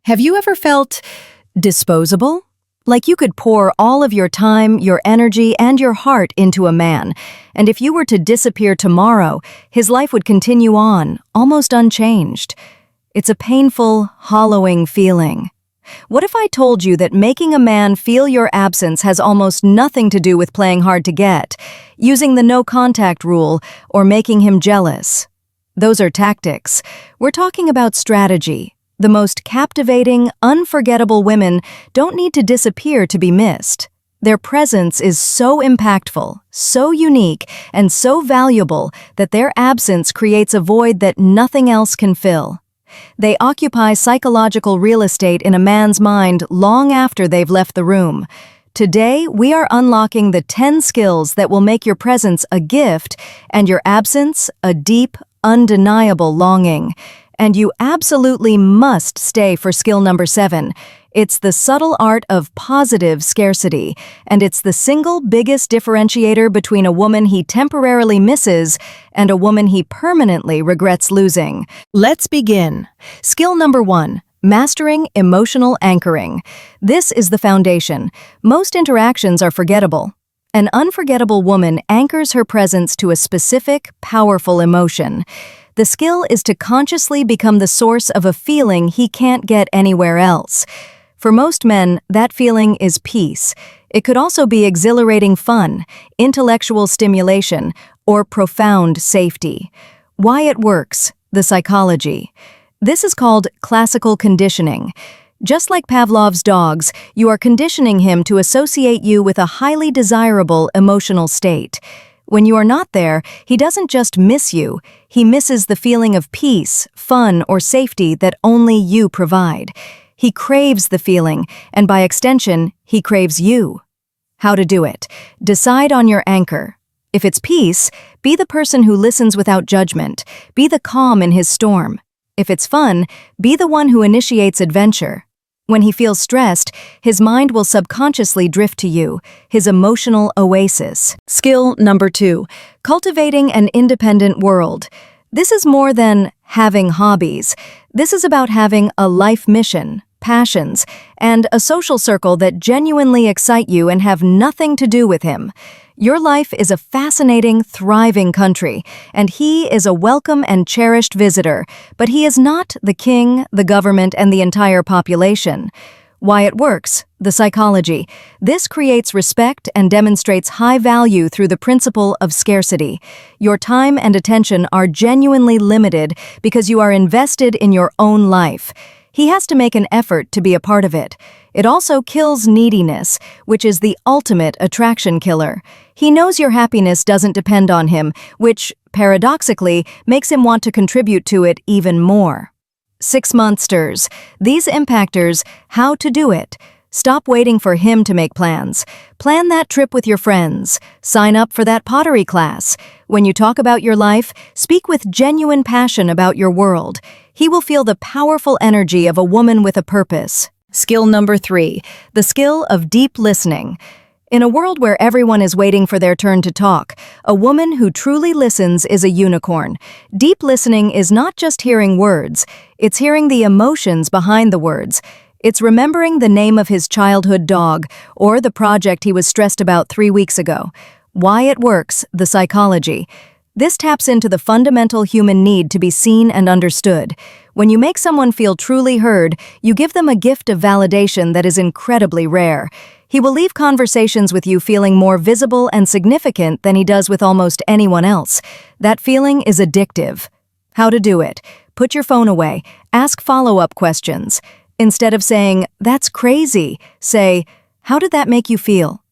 Have you ever felt disposable? Like you could pour all of your time, your energy, and your heart into a man, and if you were to disappear tomorrow, his life would continue on, almost unchanged. It's a painful, hollowing feeling. What if I told you that making a man feel your absence has almost nothing to do with playing hard to get, using the no-contact rule, or making him jealous? Those are tactics. We're talking about strategy. The most captivating, unforgettable women don't need to disappear to be missed. Their presence is so impactful, so unique, and so valuable that their absence creates a void that nothing else can fill. They occupy psychological real estate in a man's mind long after they've left the room. Today, we are unlocking the 10 skills that will make your presence a gift and your absence a deep, undeniable longing. And you absolutely must stay for skill number 7. It's the subtle art of positive scarcity, and it's the single biggest differentiator between a woman he temporarily misses and a woman he permanently regrets losing. Let's begin. Skill number 1. Mastering emotional anchoring. This is the foundation. Most interactions are forgettable. An unforgettable woman anchors her presence to a specific, powerful emotion. The skill is to consciously become the source of a feeling he can't get anywhere else. For most men, that feeling is peace. It could also be exhilarating fun, intellectual stimulation, or profound safety. Why it works, the psychology. This is called classical conditioning. Just like Pavlov's dogs, you are conditioning him to associate you with a highly desirable emotional state. When you are not there, he doesn't just miss you, he misses the feeling of peace, fun, or safety that only you provide. He craves the feeling, and by extension, he craves you. How to do it? Decide on your anchor. If it's peace, be the person who listens without judgment. Be the calm in his storm. If it's fun, be the one who initiates adventure. When he feels stressed, his mind will subconsciously drift to you, his emotional oasis. Skill number 2. Cultivating an independent world. This is more than having hobbies. This is about having a life mission, passions, and a social circle that genuinely excite you and have nothing to do with him. Your life is a fascinating, thriving country, and he is a welcome and cherished visitor, but he is not the king, the government, and the entire population. Why it works, the psychology. This creates respect and demonstrates high value through the principle of scarcity. Your time and attention are genuinely limited because you are invested in your own life. He has to make an effort to be a part of it. It also kills neediness, which is the ultimate attraction killer. He knows your happiness doesn't depend on him, which, paradoxically, makes him want to contribute to it even more. 6 monsters. These impactors, how to do it. Stop waiting for him to make plans. Plan that trip with your friends. Sign up for that pottery class. When you talk about your life, speak with genuine passion about your world. He will feel the powerful energy of a woman with a purpose. Skill number 3. The skill of deep listening. In a world where everyone is waiting for their turn to talk, a woman who truly listens is a unicorn. Deep listening is not just hearing words, it's hearing the emotions behind the words. It's remembering the name of his childhood dog or the project he was stressed about 3 weeks ago. Why it works, the psychology. This taps into the fundamental human need to be seen and understood. When you make someone feel truly heard, you give them a gift of validation that is incredibly rare. He will leave conversations with you feeling more visible and significant than he does with almost anyone else. That feeling is addictive. How to do it? Put your phone away. Ask follow-up questions. Instead of saying, "That's crazy," say, "How did that make you feel?"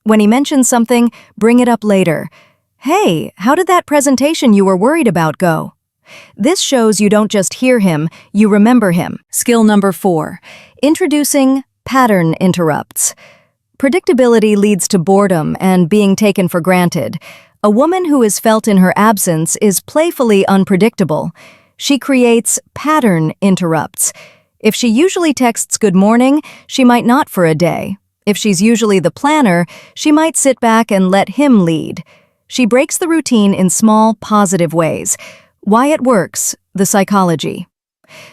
When he mentions something, bring it up later. "Hey, how did that presentation you were worried about go?" This shows you don't just hear him, you remember him. Skill number 4. Introducing pattern interrupts. Predictability leads to boredom and being taken for granted. A woman who is felt in her absence is playfully unpredictable. She creates pattern interrupts. If she usually texts good morning, she might not for a day. If she's usually the planner, she might sit back and let him lead. She breaks the routine in small, positive ways. Why it works, the psychology.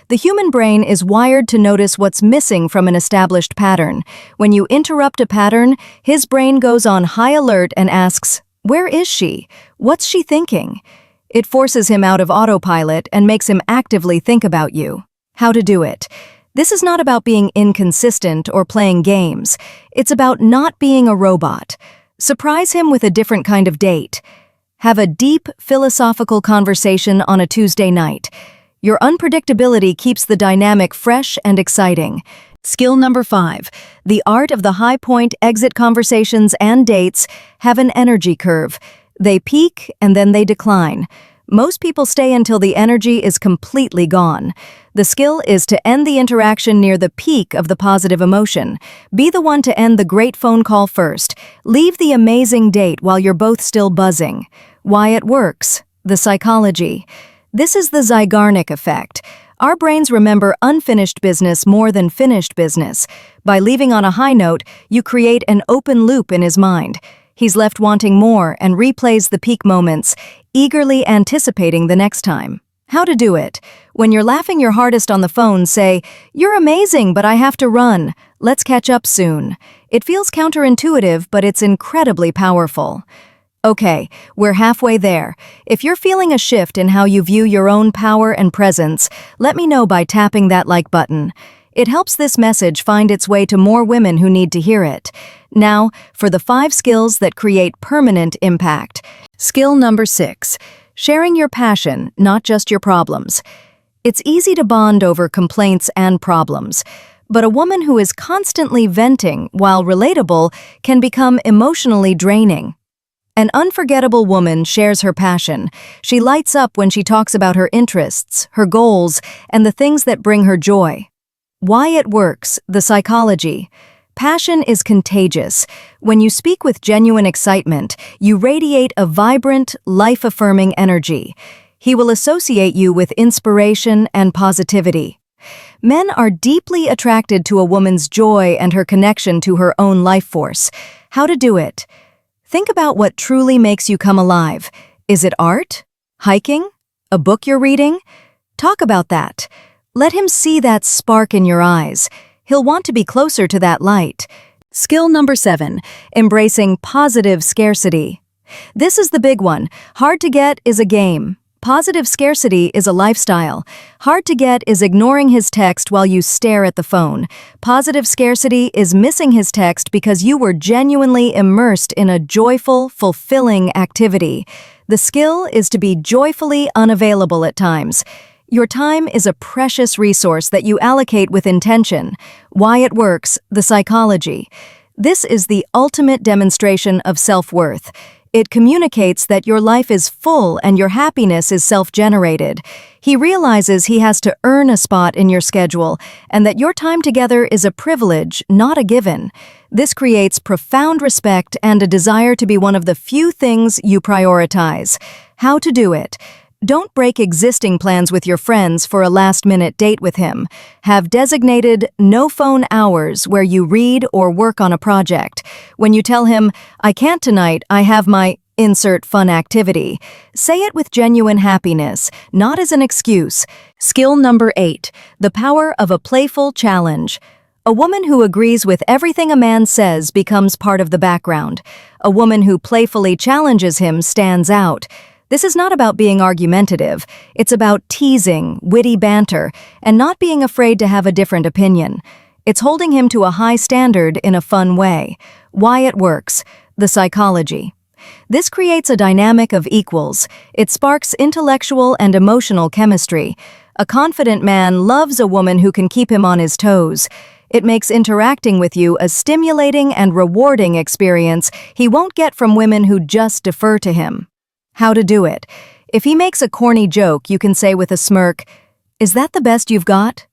The human brain is wired to notice what's missing from an established pattern. When you interrupt a pattern, his brain goes on high alert and asks, "Where is she? What's she thinking?" It forces him out of autopilot and makes him actively think about you. How to do it? This is not about being inconsistent or playing games. It's about not being a robot. Surprise him with a different kind of date. Have a deep, philosophical conversation on a Tuesday night. Your unpredictability keeps the dynamic fresh and exciting. Skill number 5. The art of the high-point exit conversations and dates have an energy curve. They peak and then they decline. Most people stay until the energy is completely gone. The skill is to end the interaction near the peak of the positive emotion. Be the one to end the great phone call first. Leave the amazing date while you're both still buzzing. Why it works. The psychology. This is the Zeigarnik effect. Our brains remember unfinished business more than finished business. By leaving on a high note, you create an open loop in his mind. He's left wanting more and replays the peak moments, eagerly anticipating the next time. How to do it? When you're laughing your hardest on the phone, say, "You're amazing, but I have to run. Let's catch up soon." It feels counterintuitive, but it's incredibly powerful. Okay, we're halfway there. If you're feeling a shift in how you view your own power and presence, let me know by tapping that like button. It helps this message find its way to more women who need to hear it. Now, for the 5 skills that create permanent impact. Skill number 6. Sharing your passion, not just your problems. It's easy to bond over complaints and problems, but a woman who is constantly venting while relatable can become emotionally draining. An unforgettable woman shares her passion. She lights up when she talks about her interests, her goals, and the things that bring her joy. Why it works, the psychology. Passion is contagious. When you speak with genuine excitement, you radiate a vibrant, life-affirming energy. He will associate you with inspiration and positivity. Men are deeply attracted to a woman's joy and her connection to her own life force. How to do it? Think about what truly makes you come alive. Is it art? Hiking? A book you're reading? Talk about that. Let him see that spark in your eyes. He'll want to be closer to that light. Skill number 7, embracing positive scarcity. This is the big one. Hard to get is a game. Positive scarcity is a lifestyle. Hard to get is ignoring his text while you stare at the phone. Positive scarcity is missing his text because you were genuinely immersed in a joyful, fulfilling activity. The skill is to be joyfully unavailable at times. Your time is a precious resource that you allocate with intention. Why it works, the psychology. This is the ultimate demonstration of self-worth. It communicates that your life is full and your happiness is self-generated. He realizes he has to earn a spot in your schedule and that your time together is a privilege, not a given. This creates profound respect and a desire to be one of the few things you prioritize. How to do it? Don't break existing plans with your friends for a last-minute date with him. Have designated no-phone hours where you read or work on a project. When you tell him, "I can't tonight, I have my insert fun activity," say it with genuine happiness, not as an excuse. Skill number 8, the power of a playful challenge. A woman who agrees with everything a man says becomes part of the background. A woman who playfully challenges him stands out. This is not about being argumentative. It's about teasing, witty banter, and not being afraid to have a different opinion. It's holding him to a high standard in a fun way. Why it works, the psychology. This creates a dynamic of equals. It sparks intellectual and emotional chemistry. A confident man loves a woman who can keep him on his toes. It makes interacting with you a stimulating and rewarding experience he won't get from women who just defer to him. How to do it? If he makes a corny joke, you can say with a smirk, "Is that the best you've got?"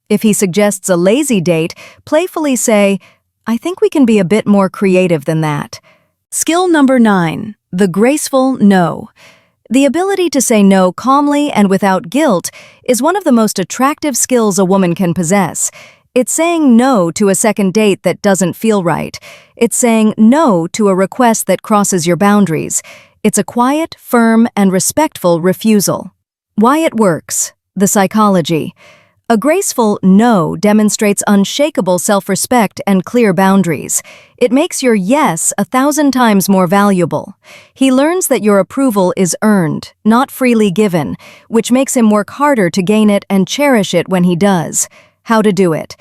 If he suggests a lazy date, playfully say, "I think we can be a bit more creative than that." Skill number 9, the graceful no. The ability to say no calmly and without guilt is one of the most attractive skills a woman can possess. It's saying no to a second date that doesn't feel right. It's saying no to a request that crosses your boundaries. It's a quiet, firm, and respectful refusal. Why it works, The psychology. A graceful no demonstrates unshakable self-respect and clear boundaries. It makes your yes 1,000 times more valuable. He learns that your approval is earned, not freely given, which makes him work harder to gain it and cherish it when he does. How to do it.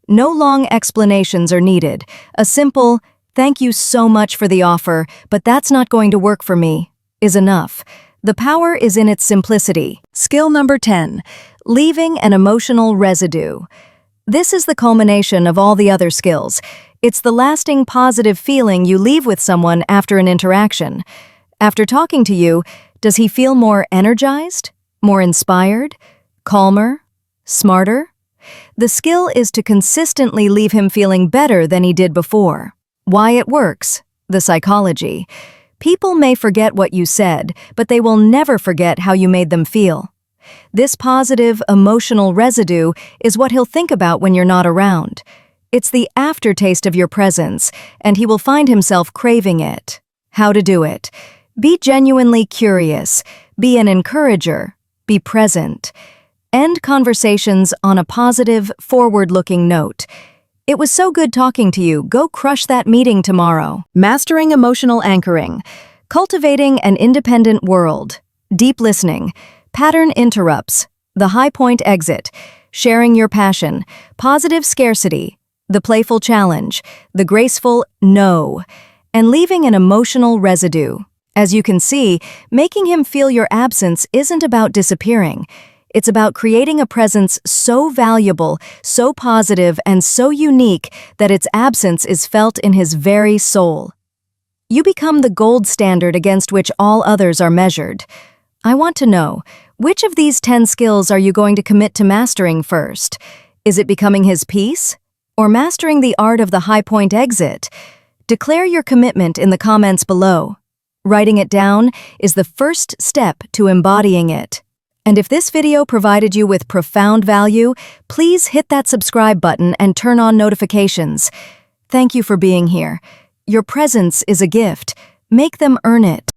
No long explanations are needed. A simple, "Thank you so much for the offer, but that's not going to work for me," is enough. The power is in its simplicity. Skill number 10. Leaving an emotional residue. This is the culmination of all the other skills. It's the lasting positive feeling you leave with someone after an interaction. After talking to you, does he feel more energized, more inspired, calmer, smarter? The skill is to consistently leave him feeling better than he did before. Why it works. The psychology. People may forget what you said, but they will never forget how you made them feel. This positive, emotional residue is what he'll think about when you're not around. It's the aftertaste of your presence, and he will find himself craving it. How to do it. Be genuinely curious. Be an encourager. Be present. End conversations on a positive, forward-looking note. "It was so good talking to you. Go crush that meeting tomorrow." Mastering emotional anchoring. Cultivating an independent world. Deep listening. Pattern interrupts. The high point exit. Sharing your passion. Positive scarcity. The playful challenge. The graceful no. And leaving an emotional residue. As you can see, making him feel your absence isn't about disappearing. It's about creating a presence so valuable, so positive, and so unique that its absence is felt in his very soul. You become the gold standard against which all others are measured. I want to know, which of these 10 skills are you going to commit to mastering first? Is it becoming his peace? Or mastering the art of the high point exit? Declare your commitment in the comments below. Writing it down is the first step to embodying it. And if this video provided you with profound value, please hit that subscribe button and turn on notifications. Thank you for being here. Your presence is a gift. Make them earn it.